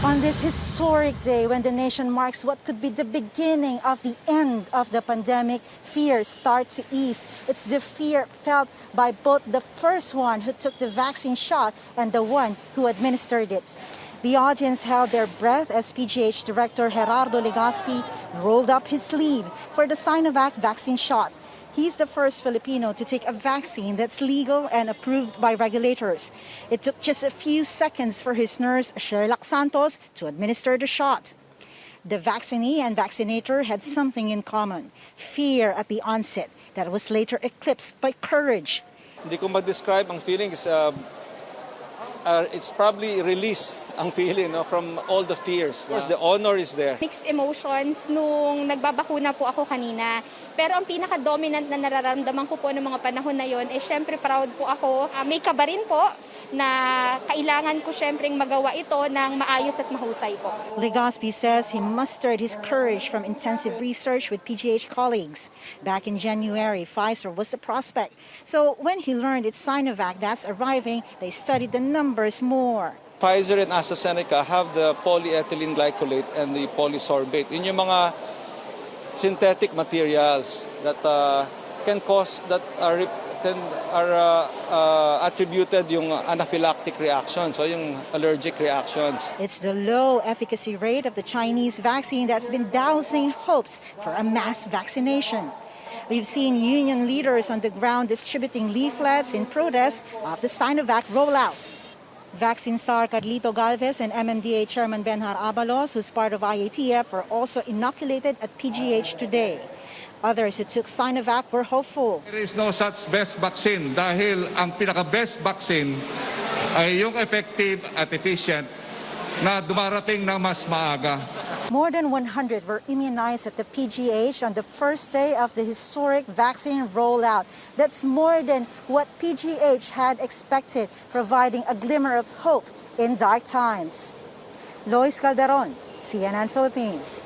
On this historic day when the nation marks what could be the beginning of the end of the pandemic, fears start to ease. It's the fear felt by both the first one who took the vaccine shot and the one who administered it. The audience held their breath as PGH Director Gerardo Legazpi rolled up his sleeve for the Sinovac vaccine shot. He's the first Filipino to take a vaccine that's legal and approved by regulators. It took just a few seconds for his nurse, Sherlock Santos, to administer the shot. The vaccinee and vaccinator had something in common, fear at the onset that was later eclipsed by courage. Hindi ko ma-describe ang feeling. It's probably release ang feeling from all the fears. Of course, the honor is there. Mixed emotions nung nagbabakuna po ako kanina. Pero ang pinaka-dominant na nararamdaman ko po ng mga panahon na yon, syempre proud po ako. May kaba rin po na kailangan ko syempreng magawa ito ng maayos at mahusay po. Legazpi says he mustered his courage from intensive research with PGH colleagues. Back in January, Pfizer was the prospect. So when he learned it's Sinovac that's arriving, they studied the numbers more. Pfizer and AstraZeneca have the polyethylene glycolate and the polysorbate. Yun yung mga synthetic materials that can cause, that are attributed yung anaphylactic reactions, so yung allergic reactions. It's the low efficacy rate of the Chinese vaccine that's been dousing hopes for a mass vaccination. We've seen union leaders on the ground distributing leaflets in protest of the Sinovac rollout. Vaccine czar Carlito Galvez and MMDA Chairman Benhar Abalos, who's part of IATF, were also inoculated at PGH today. Others who took Sinovac were hopeful. There is no such best vaccine dahil ang pinaka-best vaccine ay yung effective at efficient na dumarating na mas maaga. More than 100 were immunized at the PGH on the first day of the historic vaccine rollout. That's more than what PGH had expected, providing a glimmer of hope in dark times. Lois Calderon, CNN Philippines.